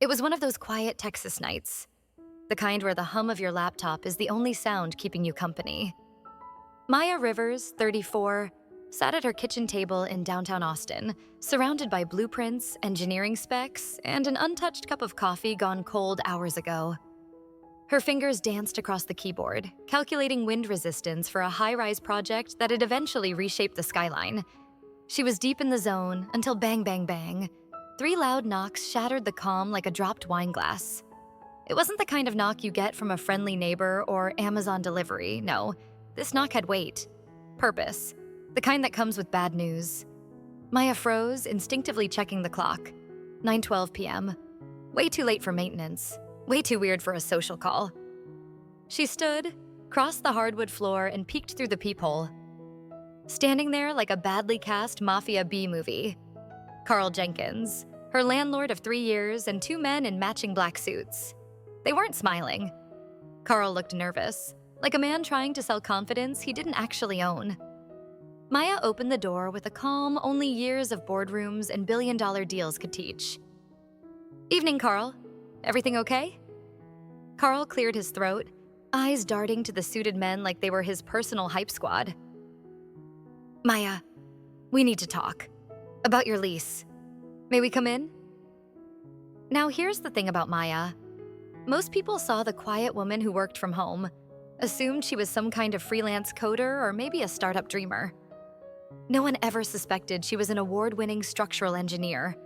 It was one of those quiet Texas nights, the kind where the hum of your laptop is the only sound keeping you company. Maya Rivers, 34, sat at her kitchen table in downtown Austin, surrounded by blueprints, engineering specs, and an untouched cup of coffee gone cold hours ago. Her fingers danced across the keyboard, calculating wind resistance for a high-rise project that had eventually reshaped the skyline. She was deep in the zone until bang, bang, bang. 3 loud knocks shattered the calm like a dropped wine glass. It wasn't the kind of knock you get from a friendly neighbor or Amazon delivery, no. This knock had weight, purpose, the kind that comes with bad news. Maya froze, instinctively checking the clock. 9:12 p.m. Way too late for maintenance. Way too weird for a social call. She stood, crossed the hardwood floor, and peeked through the peephole. Standing there like a badly cast Mafia B movie. Carl Jenkins, her landlord of 3 years, and 2 men in matching black suits. They weren't smiling. Carl looked nervous, like a man trying to sell confidence he didn't actually own. Maya opened the door with a calm only years of boardrooms and billion-dollar deals could teach. "Evening, Carl. Everything okay?" Carl cleared his throat, eyes darting to the suited men like they were his personal hype squad. "Maya, we need to talk. About your lease. May we come in?" Now here's the thing about Maya. Most people saw the quiet woman who worked from home, assumed she was some kind of freelance coder or maybe a startup dreamer. No one ever suspected she was an award-winning structural engineer,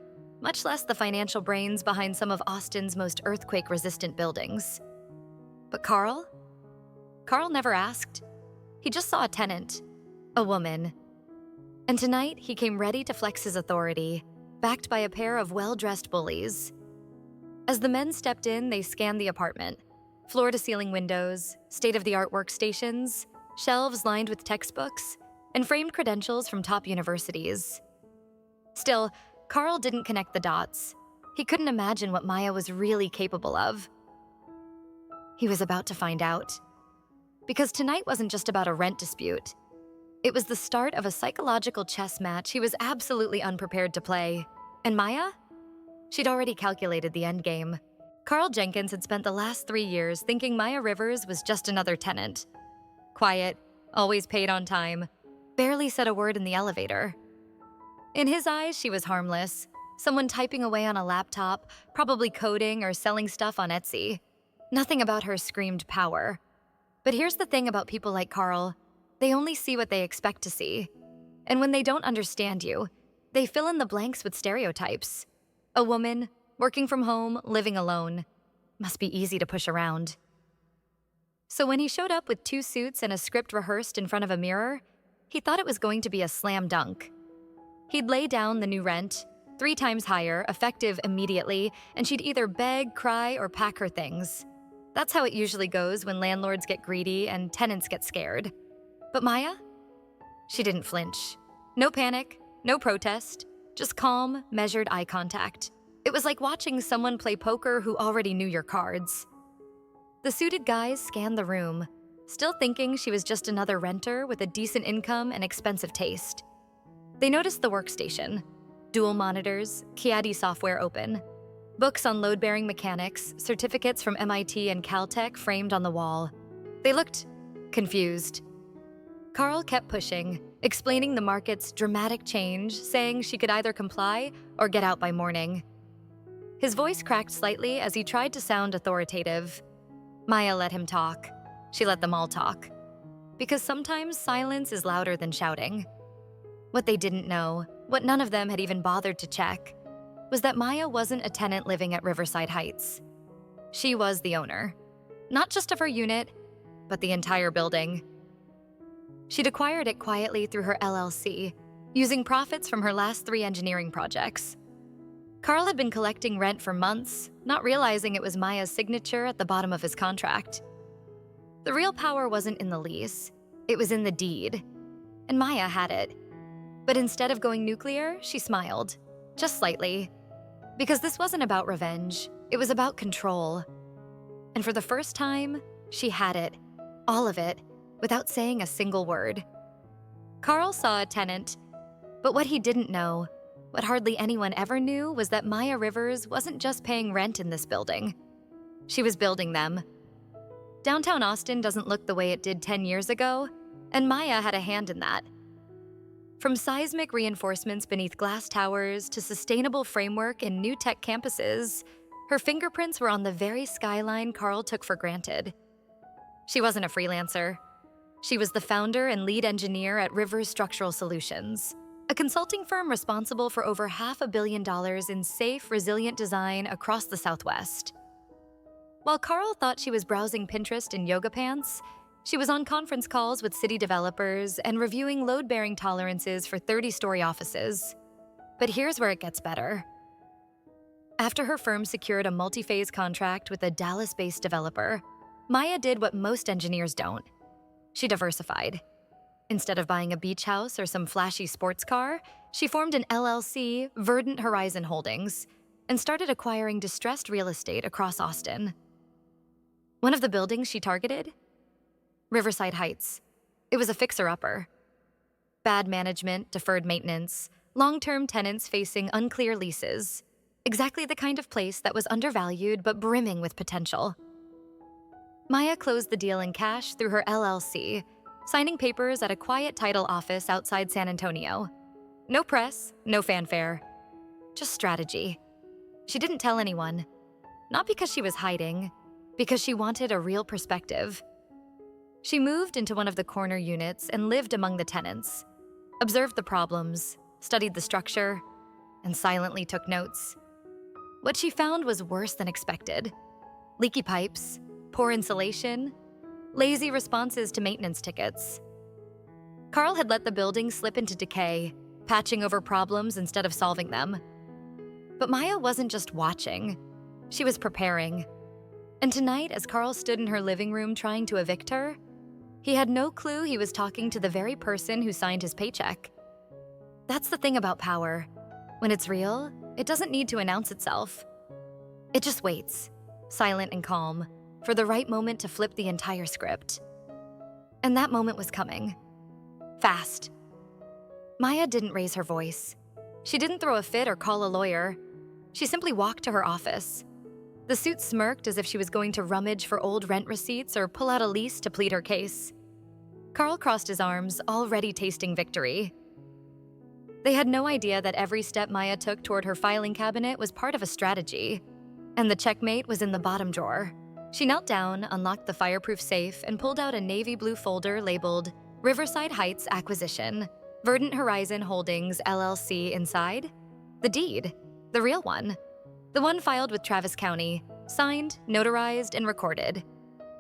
much less the financial brains behind some of Austin's most earthquake-resistant buildings. But Carl? Carl never asked. He just saw a tenant, a woman. And tonight, he came ready to flex his authority, backed by a pair of well-dressed bullies. As the men stepped in, they scanned the apartment. Floor-to-ceiling windows, state-of-the-art workstations, shelves lined with textbooks, and framed credentials from top universities. Still, Carl didn't connect the dots. He couldn't imagine what Maya was really capable of. He was about to find out. Because tonight wasn't just about a rent dispute. It was the start of a psychological chess match he was absolutely unprepared to play. And Maya? She'd already calculated the endgame. Carl Jenkins had spent the last 3 years thinking Maya Rivers was just another tenant. Quiet, always paid on time, barely said a word in the elevator. In his eyes, she was harmless, someone typing away on a laptop, probably coding or selling stuff on Etsy. Nothing about her screamed power. But here's the thing about people like Carl. They only see what they expect to see. And when they don't understand you, they fill in the blanks with stereotypes. A woman, working from home, living alone. Must be easy to push around. So when he showed up with 2 suits and a script rehearsed in front of a mirror, he thought it was going to be a slam dunk. He'd lay down the new rent, 3 times higher, effective immediately, and she'd either beg, cry, or pack her things. That's how it usually goes when landlords get greedy and tenants get scared. But Maya? She didn't flinch. No panic, no protest, just calm, measured eye contact. It was like watching someone play poker who already knew your cards. The suited guys scanned the room, still thinking she was just another renter with a decent income and expensive taste. They noticed the workstation, dual monitors, Chiadi software open, books on load-bearing mechanics, certificates from MIT and Caltech framed on the wall. They looked confused. Carl kept pushing, explaining the market's dramatic change, saying she could either comply or get out by morning. His voice cracked slightly as he tried to sound authoritative. Maya let him talk. She let them all talk. Because sometimes silence is louder than shouting. What they didn't know, what none of them had even bothered to check, was that Maya wasn't a tenant living at Riverside Heights. She was the owner. Not just of her unit, but the entire building. She'd acquired it quietly through her LLC, using profits from her last 3 engineering projects. Carl had been collecting rent for months, not realizing it was Maya's signature at the bottom of his contract. The real power wasn't in the lease, it was in the deed. And Maya had it. But instead of going nuclear, she smiled, just slightly. Because this wasn't about revenge, it was about control. And for the first time, she had it, all of it, without saying a single word. Carl saw a tenant, but what he didn't know What hardly anyone ever knew was that Maya Rivers wasn't just paying rent in this building. She was building them. Downtown Austin doesn't look the way it did 10 years ago, and Maya had a hand in that. From seismic reinforcements beneath glass towers to sustainable framework in new tech campuses, her fingerprints were on the very skyline Carl took for granted. She wasn't a freelancer. She was the founder and lead engineer at Rivers Structural Solutions, a consulting firm responsible for over $500 million in safe, resilient design across the Southwest. While Carl thought she was browsing Pinterest in yoga pants, she was on conference calls with city developers and reviewing load-bearing tolerances for 30-story offices. But here's where it gets better. After her firm secured a multi-phase contract with a Dallas-based developer, Maya did what most engineers don't. She diversified. Instead of buying a beach house or some flashy sports car, she formed an LLC, Verdant Horizon Holdings, and started acquiring distressed real estate across Austin. One of the buildings she targeted? Riverside Heights. It was a fixer-upper. Bad management, deferred maintenance, long-term tenants facing unclear leases. Exactly the kind of place that was undervalued but brimming with potential. Maya closed the deal in cash through her LLC, signing papers at a quiet title office outside San Antonio. No press, no fanfare. Just strategy. She didn't tell anyone. Not because she was hiding, because she wanted a real perspective. She moved into one of the corner units and lived among the tenants, observed the problems, studied the structure, and silently took notes. What she found was worse than expected. Leaky pipes, poor insulation, lazy responses to maintenance tickets. Carl had let the building slip into decay, patching over problems instead of solving them. But Maya wasn't just watching, she was preparing. And tonight, as Carl stood in her living room trying to evict her, he had no clue he was talking to the very person who signed his paycheck. That's the thing about power. When it's real, it doesn't need to announce itself. It just waits, silent and calm, for the right moment to flip the entire script. And that moment was coming. Fast. Maya didn't raise her voice. She didn't throw a fit or call a lawyer. She simply walked to her office. The suit smirked as if she was going to rummage for old rent receipts or pull out a lease to plead her case. Carl crossed his arms, already tasting victory. They had no idea that every step Maya took toward her filing cabinet was part of a strategy, and the checkmate was in the bottom drawer. She knelt down, unlocked the fireproof safe, and pulled out a navy blue folder labeled Riverside Heights Acquisition, Verdant Horizon Holdings, LLC inside. The deed, the real one. The one filed with Travis County, signed, notarized, and recorded.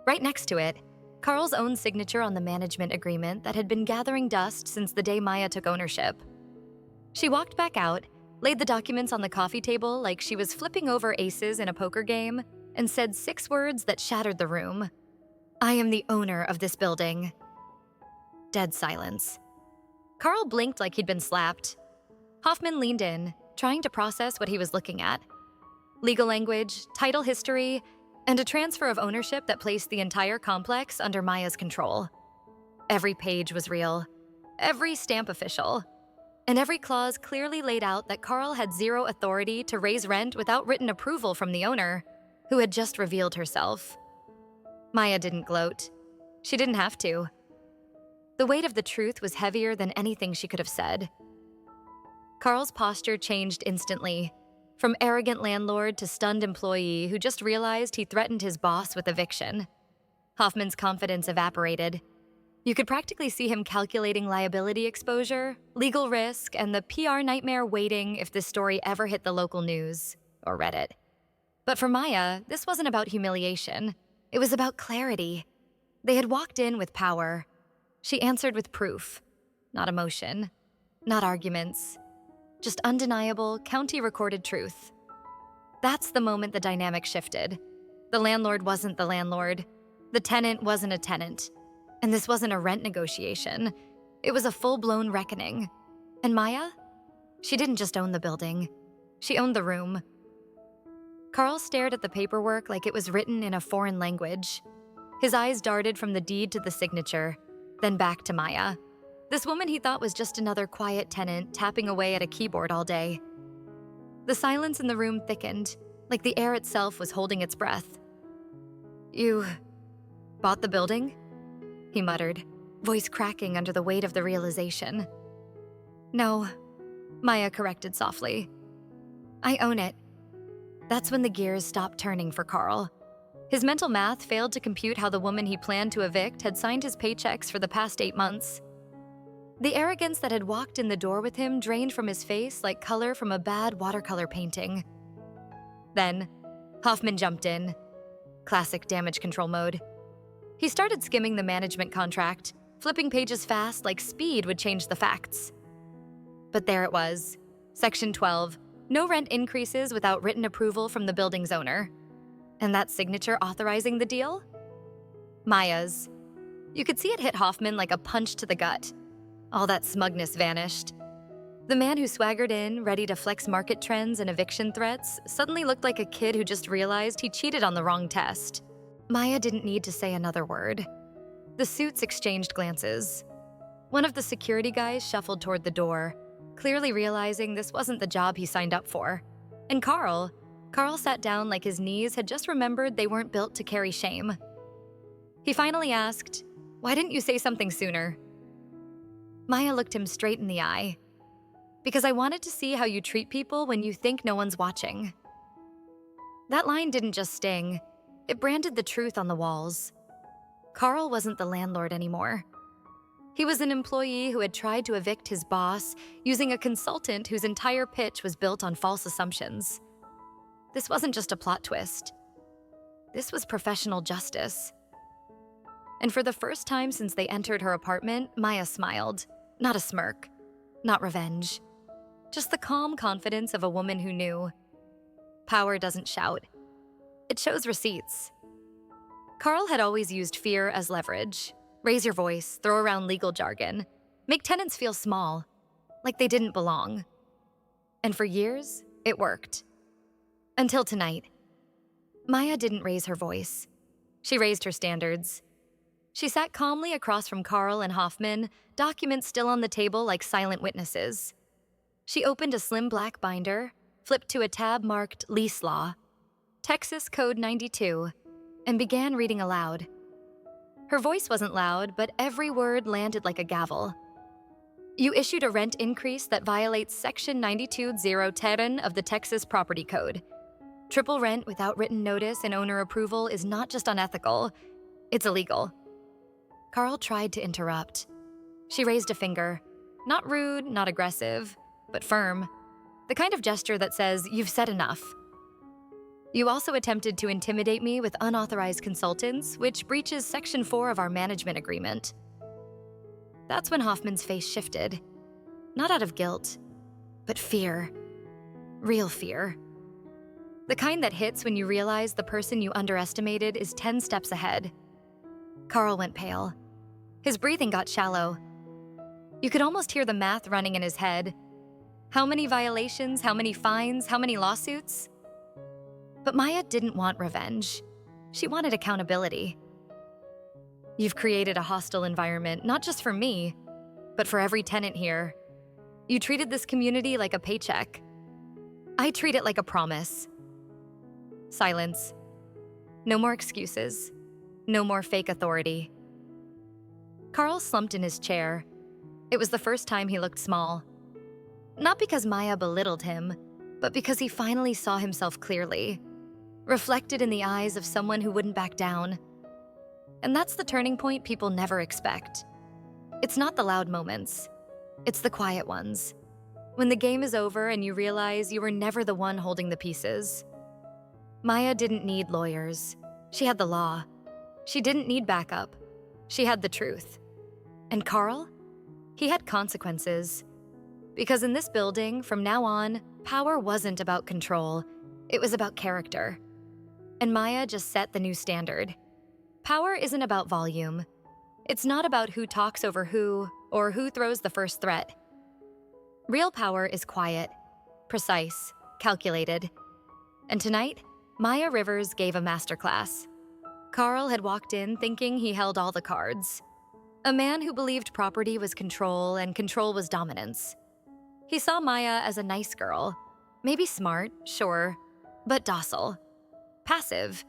Right next to it, Carl's own signature on the management agreement that had been gathering dust since the day Maya took ownership. She walked back out, laid the documents on the coffee table like she was flipping over aces in a poker game, and said 6 words that shattered the room. "I am the owner of this building." Dead silence. Carl blinked like he'd been slapped. Hoffman leaned in, trying to process what he was looking at. Legal language, title history, and a transfer of ownership that placed the entire complex under Maya's control. Every page was real, every stamp official, and every clause clearly laid out that Carl had zero authority to raise rent without written approval from the owner, who had just revealed herself. Maya didn't gloat. She didn't have to. The weight of the truth was heavier than anything she could have said. Carl's posture changed instantly, from arrogant landlord to stunned employee who just realized he threatened his boss with eviction. Hoffman's confidence evaporated. You could practically see him calculating liability exposure, legal risk, and the PR nightmare waiting if this story ever hit the local news or Reddit. But for Maya, this wasn't about humiliation. It was about clarity. They had walked in with power. She answered with proof, not emotion, not arguments, just undeniable, county-recorded truth. That's the moment the dynamic shifted. The landlord wasn't the landlord. The tenant wasn't a tenant. And this wasn't a rent negotiation. It was a full-blown reckoning. And Maya? She didn't just own the building. She owned the room. Carl stared at the paperwork like it was written in a foreign language. His eyes darted from the deed to the signature, then back to Maya. This woman he thought was just another quiet tenant tapping away at a keyboard all day. The silence in the room thickened, like the air itself was holding its breath. "You bought the building?" he muttered, voice cracking under the weight of the realization. "No," Maya corrected softly. "I own it." That's when the gears stopped turning for Carl. His mental math failed to compute how the woman he planned to evict had signed his paychecks for the past 8 months. The arrogance that had walked in the door with him drained from his face like color from a bad watercolor painting. Then, Hoffman jumped in. Classic damage control mode. He started skimming the management contract, flipping pages fast like speed would change the facts. But there it was. Section 12. No rent increases without written approval from the building's owner. And that signature authorizing the deal? Maya's. You could see it hit Hoffman like a punch to the gut. All that smugness vanished. The man who swaggered in, ready to flex market trends and eviction threats, suddenly looked like a kid who just realized he cheated on the wrong test. Maya didn't need to say another word. The suits exchanged glances. One of the security guys shuffled toward the door, clearly realizing this wasn't the job he signed up for. And Carl sat down like his knees had just remembered they weren't built to carry shame. He finally asked, "Why didn't you say something sooner?" Maya looked him straight in the eye. "Because I wanted to see how you treat people when you think no one's watching." That line didn't just sting, it branded the truth on the walls. Carl wasn't the landlord anymore. He was an employee who had tried to evict his boss using a consultant whose entire pitch was built on false assumptions. This wasn't just a plot twist. This was professional justice. And for the first time since they entered her apartment, Maya smiled. Not a smirk, not revenge. Just the calm confidence of a woman who knew. Power doesn't shout. It shows receipts. Carl had always used fear as leverage. Raise your voice, throw around legal jargon, make tenants feel small, like they didn't belong. And for years, it worked. Until tonight. Maya didn't raise her voice. She raised her standards. She sat calmly across from Carl and Hoffman, documents still on the table like silent witnesses. She opened a slim black binder, flipped to a tab marked Lease Law, Texas Code 92, and began reading aloud. Her voice wasn't loud, but every word landed like a gavel. You issued a rent increase that violates Section 92.010 of the Texas Property Code. Triple rent without written notice and owner approval is not just unethical, it's illegal. Carl tried to interrupt. She raised a finger. Not rude, not aggressive, but firm. The kind of gesture that says, "You've said enough." "You also attempted to intimidate me with unauthorized consultants, which breaches Section 4 of our management agreement." That's when Hoffman's face shifted. Not out of guilt, but fear. Real fear. The kind that hits when you realize the person you underestimated is 10 steps ahead. Carl went pale. His breathing got shallow. You could almost hear the math running in his head. How many violations, how many fines, how many lawsuits? But Maya didn't want revenge. She wanted accountability. "You've created a hostile environment, not just for me, but for every tenant here. You treated this community like a paycheck. I treat it like a promise." Silence. No more excuses. No more fake authority. Carl slumped in his chair. It was the first time he looked small. Not because Maya belittled him, but because he finally saw himself clearly, reflected in the eyes of someone who wouldn't back down. And that's the turning point people never expect. It's not the loud moments. It's the quiet ones. When the game is over and you realize you were never the one holding the pieces. Maya didn't need lawyers. She had the law. She didn't need backup. She had the truth. And Carl? He had consequences. Because in this building, from now on, power wasn't about control. It was about character. And Maya just set the new standard. Power isn't about volume. It's not about who talks over who or who throws the first threat. Real power is quiet, precise, calculated. And tonight, Maya Rivers gave a masterclass. Carl had walked in thinking he held all the cards. A man who believed property was control and control was dominance. He saw Maya as a nice girl, Maybe smart, sure, but docile. Passive,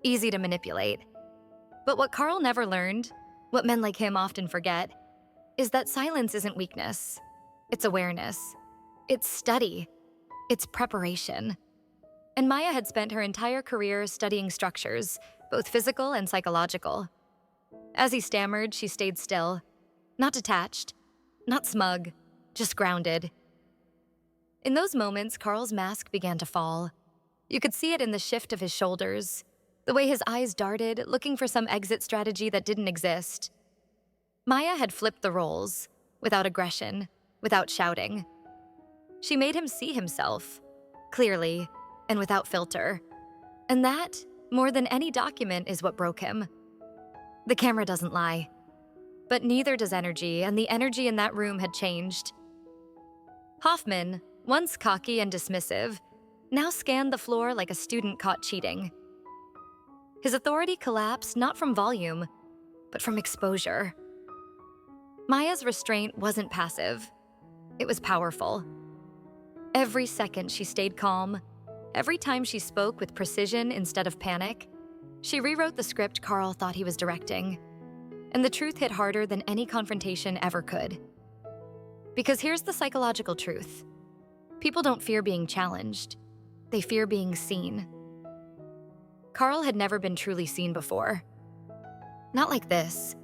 easy to manipulate. But what Carl never learned, what men like him often forget, is that silence isn't weakness. It's awareness. It's study. It's preparation. And Maya had spent her entire career studying structures, both physical and psychological. As he stammered, she stayed still, not detached, not smug, just grounded. In those moments, Carl's mask began to fall. You could see it in the shift of his shoulders, the way his eyes darted, looking for some exit strategy that didn't exist. Maya had flipped the roles, without aggression, without shouting. She made him see himself, clearly, and without filter. And that, more than any document, is what broke him. The camera doesn't lie. But neither does energy, and the energy in that room had changed. Hoffman, once cocky and dismissive, now scanned the floor like a student caught cheating. His authority collapsed not from volume, but from exposure. Maya's restraint wasn't passive. It was powerful. Every second she stayed calm, every time she spoke with precision instead of panic, she rewrote the script Carl thought he was directing. And the truth hit harder than any confrontation ever could. Because here's the psychological truth. People don't fear being challenged. They fear being seen. Carl had never been truly seen before. Not like this.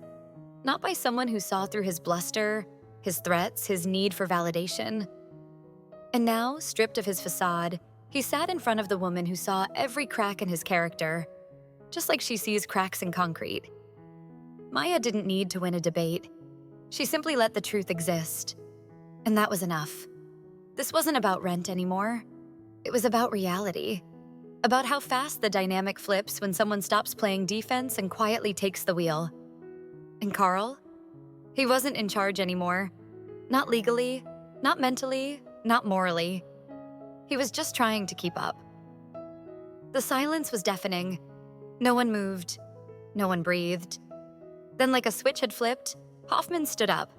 Not by someone who saw through his bluster, his threats, his need for validation. And now, stripped of his facade, he sat in front of the woman who saw every crack in his character, just like she sees cracks in concrete. Maya didn't need to win a debate. She simply let the truth exist. And that was enough. This wasn't about rent anymore. It was about reality. About how fast the dynamic flips when someone stops playing defense and quietly takes the wheel. And Carl? He wasn't in charge anymore. Not legally, not mentally, not morally. He was just trying to keep up. The silence was deafening. No one moved. No one breathed. Then, like a switch had flipped, Hoffman stood up.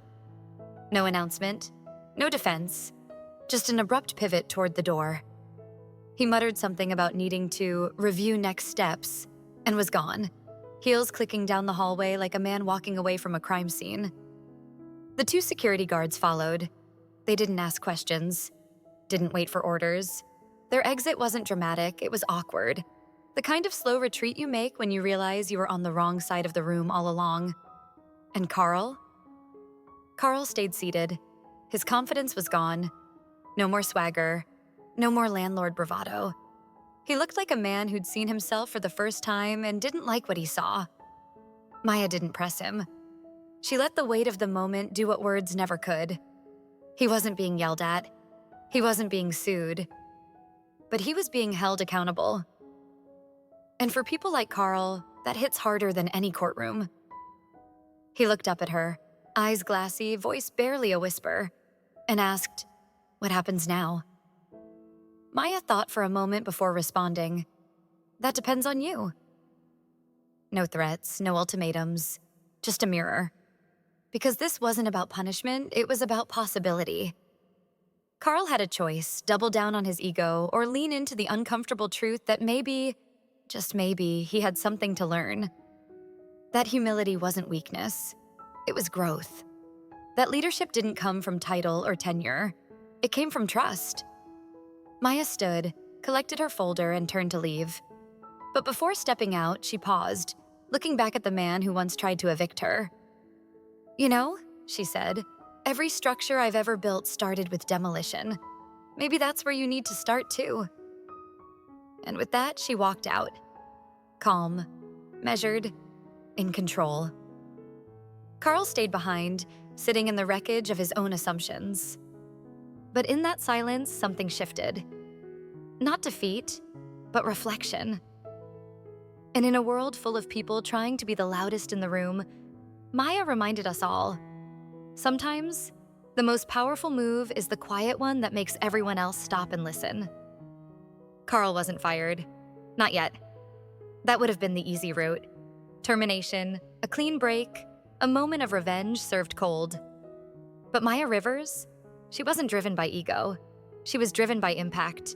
No announcement, no defense, just an abrupt pivot toward the door. He muttered something about needing to review next steps and was gone, heels clicking down the hallway like a man walking away from a crime scene. The two security guards followed. They didn't ask questions, didn't wait for orders. Their exit wasn't dramatic, it was awkward. The kind of slow retreat you make when you realize you were on the wrong side of the room all along. And Carl? Carl stayed seated. His confidence was gone. No more swagger. No more landlord bravado. He looked like a man who'd seen himself for the first time and didn't like what he saw. Maya didn't press him. She let the weight of the moment do what words never could. He wasn't being yelled at. He wasn't being sued. But he was being held accountable. And for people like Carl, that hits harder than any courtroom. He looked up at her, eyes glassy, voice barely a whisper, and asked, "What happens now?" Maya thought for a moment before responding, "That depends on you." No threats, no ultimatums, just a mirror. Because this wasn't about punishment, it was about possibility. Carl had a choice, double down on his ego or lean into the uncomfortable truth that maybe, just maybe, he had something to learn. That humility wasn't weakness. It was growth. That leadership didn't come from title or tenure. It came from trust. Maya stood, collected her folder, and turned to leave. But before stepping out, she paused, looking back at the man who once tried to evict her. "You know," she said, "every structure I've ever built started with demolition. Maybe that's where you need to start too." And with that, she walked out. Calm, measured, in control. Carl stayed behind, sitting in the wreckage of his own assumptions. But in that silence, something shifted. Not defeat, but reflection. And in a world full of people trying to be the loudest in the room, Maya reminded us all, sometimes the most powerful move is the quiet one that makes everyone else stop and listen. Carl wasn't fired. Not yet. That would have been the easy route. Termination, a clean break, a moment of revenge served cold. But Maya Rivers, she wasn't driven by ego. She was driven by impact,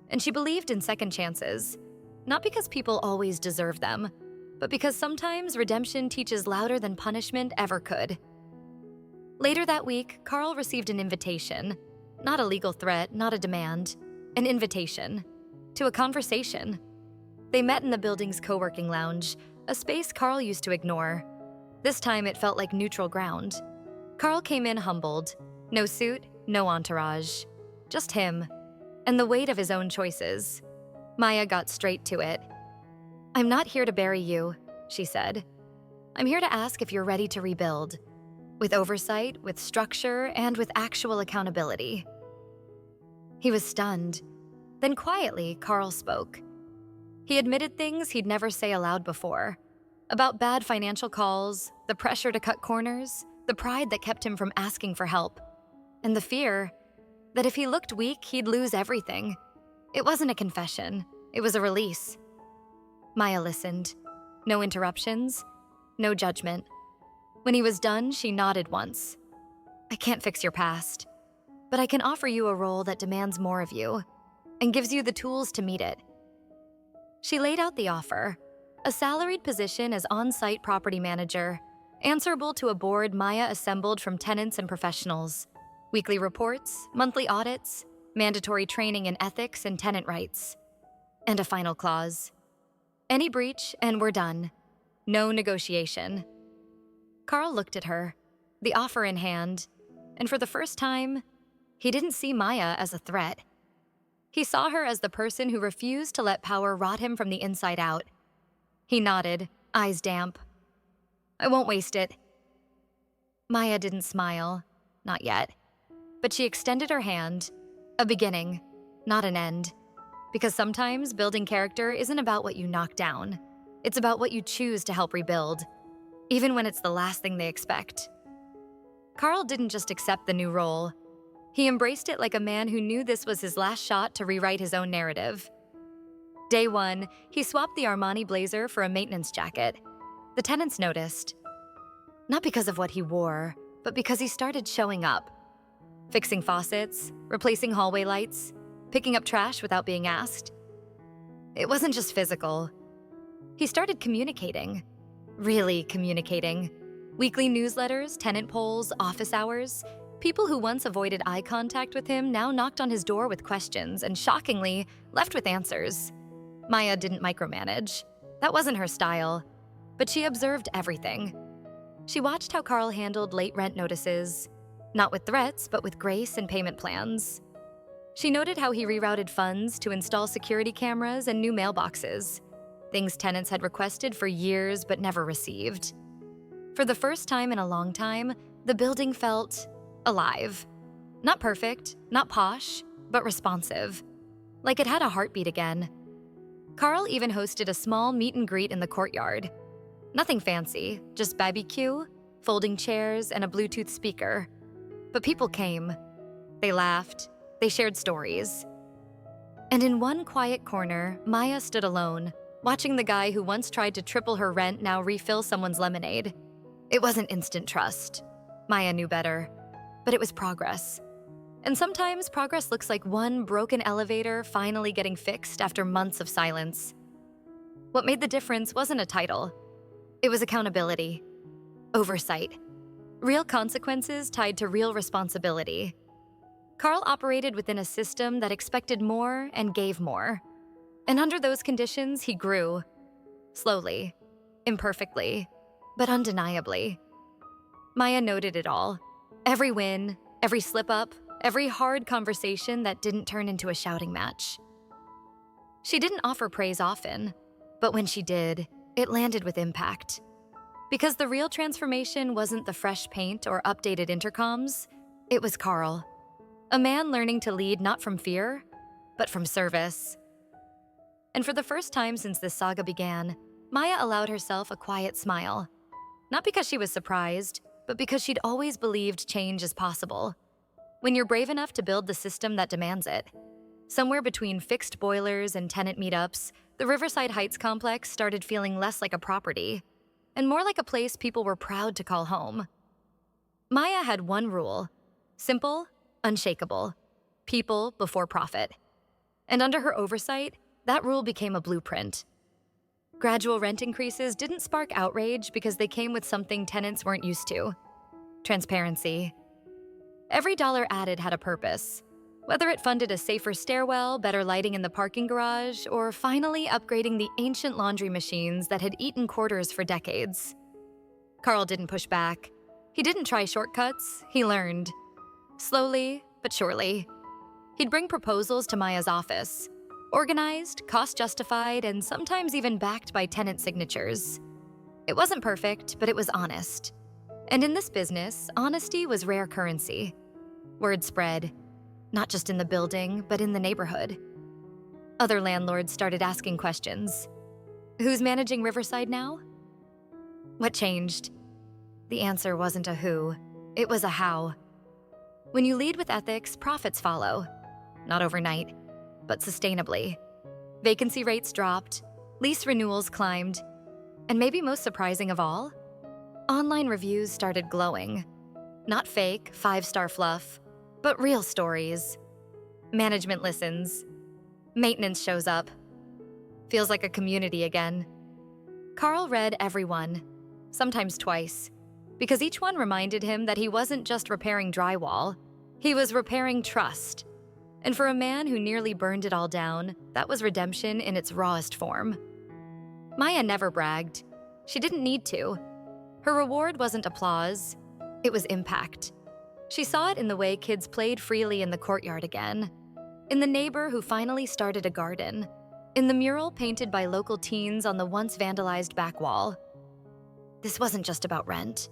and she believed in second chances, not because people always deserve them, but because sometimes redemption teaches louder than punishment ever could. Later that week, Carl received an invitation, not a legal threat, not a demand, an invitation to a conversation. They met in the building's co-working lounge, a space Carl used to ignore. This time it felt like neutral ground. Carl came in humbled, no suit, no entourage, just him, and the weight of his own choices. Maya got straight to it. "I'm not here to bury you," she said. "I'm here to ask if you're ready to rebuild, with oversight, with structure, and with actual accountability." He was stunned. Then quietly, Carl spoke. He admitted things he'd never say aloud before, about bad financial calls, the pressure to cut corners, the pride that kept him from asking for help, and the fear that if he looked weak, he'd lose everything. It wasn't a confession, it was a release. Maya listened. No interruptions, no judgment. When he was done, she nodded once. "I can't fix your past, but I can offer you a role that demands more of you and gives you the tools to meet it." She laid out the offer, a salaried position as on-site property manager, answerable to a board Maya assembled from tenants and professionals, weekly reports, monthly audits, mandatory training in ethics and tenant rights, and a final clause. Any breach and we're done. No negotiation. Carl looked at her, the offer in hand, and for the first time, he didn't see Maya as a threat. He saw her as the person who refused to let power rot him from the inside out. He nodded, eyes damp. "I won't waste it." Maya didn't smile, not yet, but she extended her hand, a beginning, not an end, because sometimes building character isn't about what you knock down. It's about what you choose to help rebuild, even when it's the last thing they expect. Carl didn't just accept the new role. He embraced it like a man who knew this was his last shot to rewrite his own narrative. Day one, he swapped the Armani blazer for a maintenance jacket. The tenants noticed. Not because of what he wore, but because he started showing up. Fixing faucets, replacing hallway lights, picking up trash without being asked. It wasn't just physical. He started communicating. Really communicating. Weekly newsletters, tenant polls, office hours. People who once avoided eye contact with him now knocked on his door with questions and, shockingly, left with answers. Maya didn't micromanage. That wasn't her style. But she observed everything. She watched how Carl handled late rent notices, not with threats, but with grace and payment plans. She noted how he rerouted funds to install security cameras and new mailboxes, things tenants had requested for years but never received. For the first time in a long time, the building felt alive. Not perfect, not posh, but responsive. Like it had a heartbeat again. Carl even hosted a small meet and greet in the courtyard. Nothing fancy, just barbecue, folding chairs, and a Bluetooth speaker. But people came. They laughed. They shared stories. And in one quiet corner, Maya stood alone, watching the guy who once tried to triple her rent now refill someone's lemonade. It wasn't instant trust. Maya knew better. But it was progress. And sometimes progress looks like one broken elevator finally getting fixed after months of silence. What made the difference wasn't a title. It was accountability, oversight, real consequences tied to real responsibility. Carl operated within a system that expected more and gave more. And under those conditions, he grew. Slowly, imperfectly, but undeniably. Maya noted it all. Every win, every slip-up, every hard conversation that didn't turn into a shouting match. She didn't offer praise often, but when she did, it landed with impact. Because the real transformation wasn't the fresh paint or updated intercoms, it was Carl. A man learning to lead not from fear, but from service. And for the first time since this saga began, Maya allowed herself a quiet smile. Not because she was surprised, but because she'd always believed change is possible. When you're brave enough to build the system that demands it. Somewhere between fixed boilers and tenant meetups, the Riverside Heights complex started feeling less like a property, and more like a place people were proud to call home. Maya had one rule: simple, unshakable. people before profit. And under her oversight, that rule became a blueprint. Gradual rent increases didn't spark outrage because they came with something tenants weren't used to: transparency. Every dollar added had a purpose, whether it funded a safer stairwell, better lighting in the parking garage, or finally upgrading the ancient laundry machines that had eaten quarters for decades. Carl didn't push back. He didn't try shortcuts, he learned. Slowly, but surely. He'd bring proposals to Maya's office, organized, cost-justified, and sometimes even backed by tenant signatures. It wasn't perfect, but it was honest. And in this business, honesty was rare currency. Word spread, not just in the building, but in the neighborhood. Other landlords started asking questions. Who's managing Riverside now? What changed? The answer wasn't a who, it was a how. When you lead with ethics, profits follow. Not overnight, but sustainably. Vacancy rates dropped, lease renewals climbed, and maybe most surprising of all, online reviews started glowing. Not fake, 5-star fluff, but real stories. Management listens. Maintenance shows up. Feels like a community again. Carl read every one, sometimes twice, because each one reminded him that he wasn't just repairing drywall, he was repairing trust. And for a man who nearly burned it all down, that was redemption in its rawest form. Maya never bragged. She didn't need to. Her reward wasn't applause, it was impact. She saw it in the way kids played freely in the courtyard again, in the neighbor who finally started a garden, in the mural painted by local teens on the once vandalized back wall. This wasn't just about rent.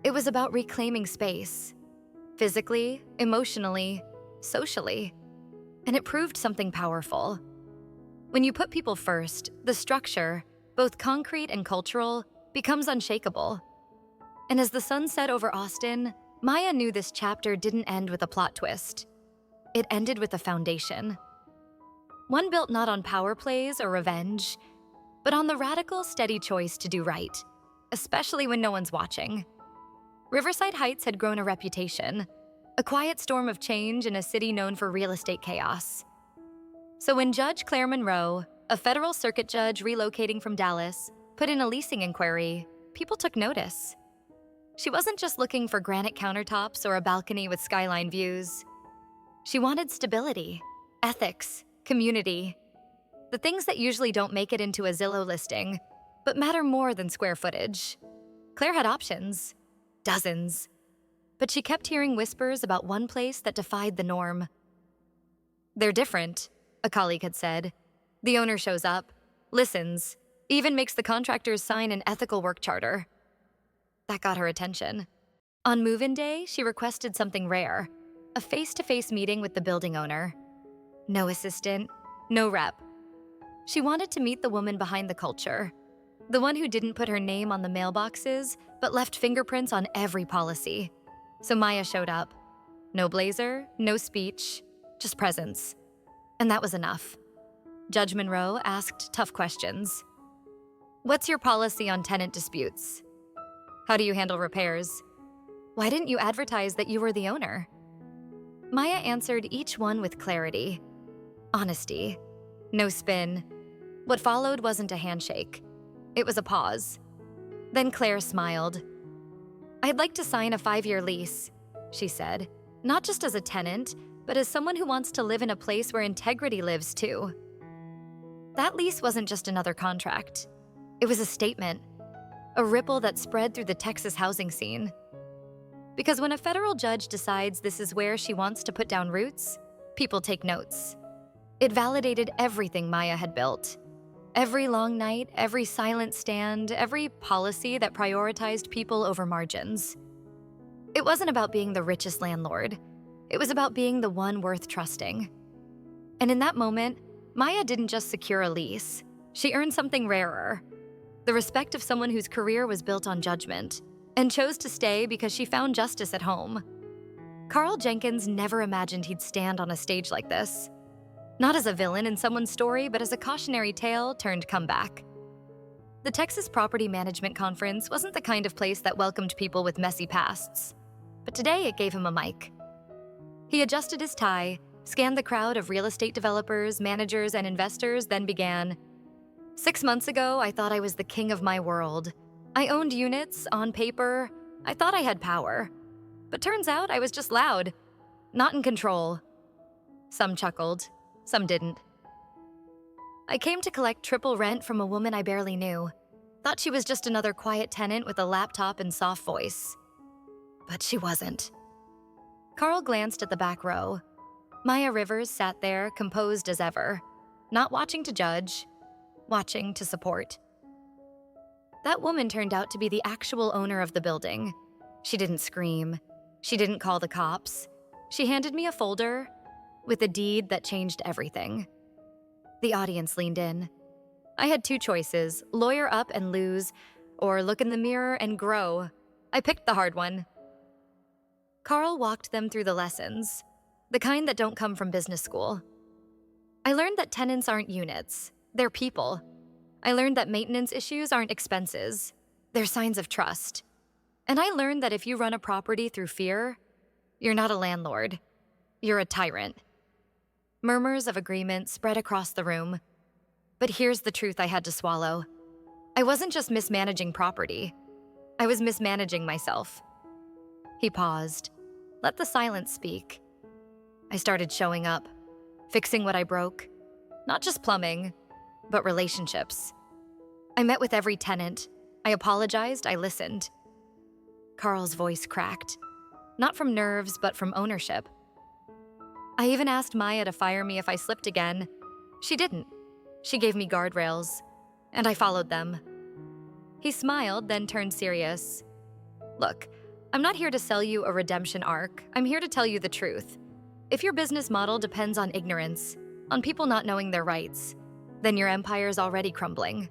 It was about reclaiming space, physically, emotionally, socially. And it proved something powerful. When you put people first, the structure, both concrete and cultural, becomes unshakable. And as the sun set over Austin, Maya knew this chapter didn't end with a plot twist. It ended with a foundation. One built not on power plays or revenge, but on the radical, steady choice to do right, especially when no one's watching. Riverside Heights had grown a reputation, a quiet storm of change in a city known for real estate chaos. So when Judge Claire Monroe, a federal circuit judge relocating from Dallas, put in a leasing inquiry, people took notice. She wasn't just looking for granite countertops or a balcony with skyline views. She wanted stability, ethics, community. The things that usually don't make it into a Zillow listing, but matter more than square footage. Claire had options, dozens. But she kept hearing whispers about one place that defied the norm. They're different, a colleague had said. The owner shows up, listens, even makes the contractors sign an ethical work charter. That got her attention. On move-in day, she requested something rare, a face-to-face meeting with the building owner. No assistant, no rep. She wanted to meet the woman behind the culture, the one who didn't put her name on the mailboxes, but left fingerprints on every policy. So Maya showed up. No blazer, no speech, just presence. And that was enough. Judge Monroe asked tough questions. What's your policy on tenant disputes? How do you handle repairs? Why didn't you advertise that you were the owner? Maya answered each one with clarity. Honesty. No spin. What followed wasn't a handshake. It was a pause. Then Claire smiled. I'd like to sign a 5-year lease, she said, not just as a tenant, but as someone who wants to live in a place where integrity lives too. That lease wasn't just another contract. It was a statement, a ripple that spread through the Texas housing scene. Because when a federal judge decides this is where she wants to put down roots, people take notes. It validated everything Maya had built. Every long night, every silent stand, every policy that prioritized people over margins. It wasn't about being the richest landlord. It was about being the one worth trusting. And in that moment, Maya didn't just secure a lease. She earned something rarer. The respect of someone whose career was built on judgment, and chose to stay because she found justice at home. Carl Jenkins never imagined he'd stand on a stage like this. Not as a villain in someone's story, but as a cautionary tale turned comeback. The Texas Property Management Conference wasn't the kind of place that welcomed people with messy pasts, but today it gave him a mic. He adjusted his tie, scanned the crowd of real estate developers, managers, and investors, then began. 6 months ago, I thought I was the king of my world. I owned units, on paper. I thought I had power. But turns out I was just loud, not in control. Some chuckled, some didn't. I came to collect triple rent from a woman I barely knew. Thought she was just another quiet tenant with a laptop and soft voice. But she wasn't. Carl glanced at the back row. Maya Rivers sat there, composed as ever, not watching to judge, watching to support. That woman turned out to be the actual owner of the building. She didn't scream. She didn't call the cops. She handed me a folder with a deed that changed everything. The audience leaned in. I had 2 choices, lawyer up and lose, or look in the mirror and grow. I picked the hard one. Carl walked them through the lessons, the kind that don't come from business school. I learned that tenants aren't units, they're people. I learned that maintenance issues aren't expenses, they're signs of trust. And I learned that if you run a property through fear, you're not a landlord, you're a tyrant. Murmurs of agreement spread across the room. But here's the truth I had to swallow. I wasn't just mismanaging property. I was mismanaging myself. He paused. Let the silence speak. I started showing up, fixing what I broke. Not just plumbing, but relationships. I met with every tenant. I apologized, I listened. Carl's voice cracked. Not from nerves, but from ownership. I even asked Maya to fire me if I slipped again. She didn't. She gave me guardrails, and I followed them. He smiled, then turned serious. Look, I'm not here to sell you a redemption arc. I'm here to tell you the truth. If your business model depends on ignorance, on people not knowing their rights, then your empire's already crumbling.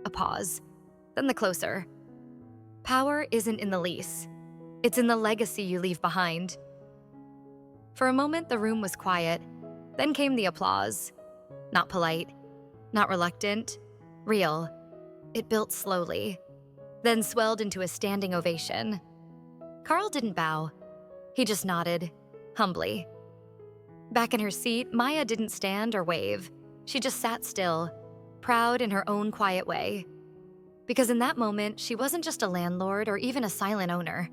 A pause, then the closer. Power isn't in the lease. It's in the legacy you leave behind. For a moment, the room was quiet. Then came the applause. Not polite, not reluctant, real. It built slowly, then swelled into a standing ovation. Carl didn't bow. He just nodded, humbly. Back in her seat, Maya didn't stand or wave. She just sat still, proud in her own quiet way. Because in that moment, she wasn't just a landlord or even a silent owner.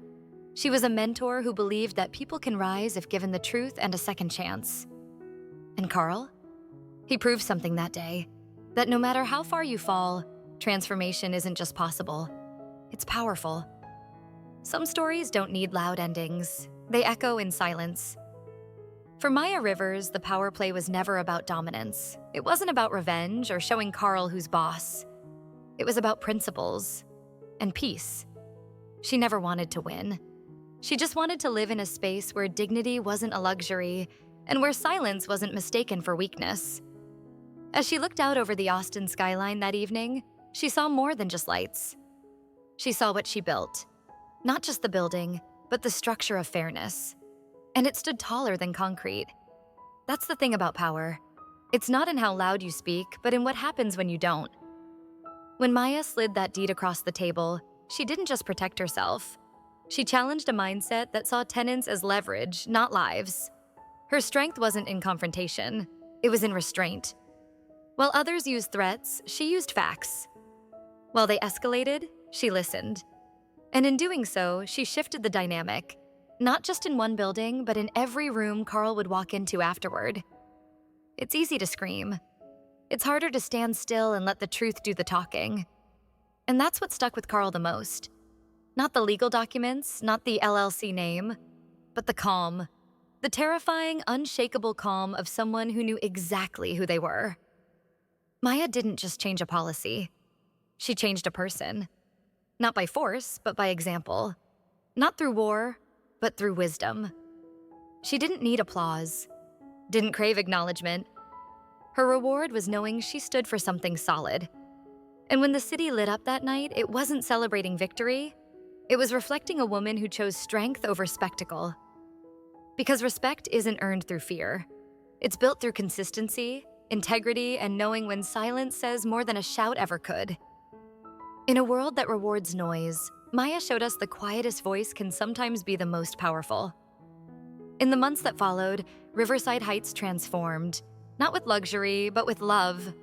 She was a mentor who believed that people can rise if given the truth and a second chance. And Carl? He proved something that day, that no matter how far you fall, transformation isn't just possible, it's powerful. Some stories don't need loud endings. They echo in silence. For Maya Rivers, the power play was never about dominance. It wasn't about revenge or showing Carl who's boss. It was about principles and peace. She never wanted to win. She just wanted to live in a space where dignity wasn't a luxury and where silence wasn't mistaken for weakness. As she looked out over the Austin skyline that evening, she saw more than just lights. She saw what she built. Not just the building, but the structure of fairness. And it stood taller than concrete. That's the thing about power. It's not in how loud you speak, but in what happens when you don't. When Maya slid that deed across the table, she didn't just protect herself. She challenged a mindset that saw tenants as leverage, not lives. Her strength wasn't in confrontation. It was in restraint. While others used threats, she used facts. While they escalated, she listened. And in doing so, she shifted the dynamic, not just in one building, but in every room Carl would walk into afterward. It's easy to scream. It's harder to stand still and let the truth do the talking. And that's what stuck with Carl the most. Not the legal documents, not the LLC name, but the calm. The terrifying, unshakable calm of someone who knew exactly who they were. Maya didn't just change a policy. She changed a person. Not by force, but by example. Not through war, but through wisdom. She didn't need applause, didn't crave acknowledgement. Her reward was knowing she stood for something solid. And when the city lit up that night, it wasn't celebrating victory. It was reflecting a woman who chose strength over spectacle. Because respect isn't earned through fear. It's built through consistency, integrity, and knowing when silence says more than a shout ever could. In a world that rewards noise, Maya showed us the quietest voice can sometimes be the most powerful. In the months that followed, Riverside Heights transformed, not with luxury, but with love.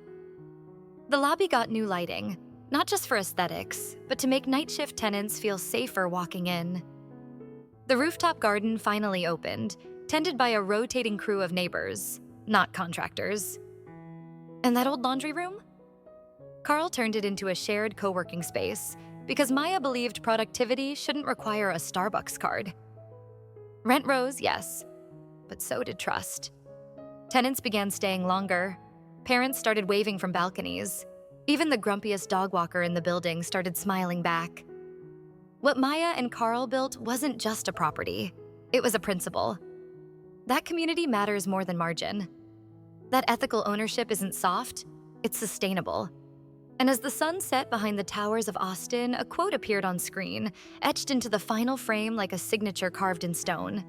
The lobby got new lighting, not just for aesthetics, but to make night shift tenants feel safer walking in. The rooftop garden finally opened, tended by a rotating crew of neighbors, not contractors. And that old laundry room? Carl turned it into a shared co-working space because Maya believed productivity shouldn't require a Starbucks card. Rent rose, yes, but so did trust. Tenants began staying longer. Parents started waving from balconies. Even the grumpiest dog walker in the building started smiling back. What Maya and Carl built wasn't just a property. It was a principle. That community matters more than margin. That ethical ownership isn't soft, it's sustainable. And as the sun set behind the towers of Austin, a quote appeared on screen, etched into the final frame like a signature carved in stone.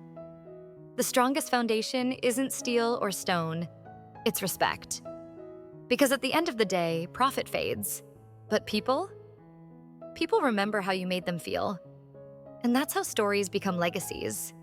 The strongest foundation isn't steel or stone, it's respect. Because at the end of the day, profit fades. But people remember how you made them feel. And that's how stories become legacies.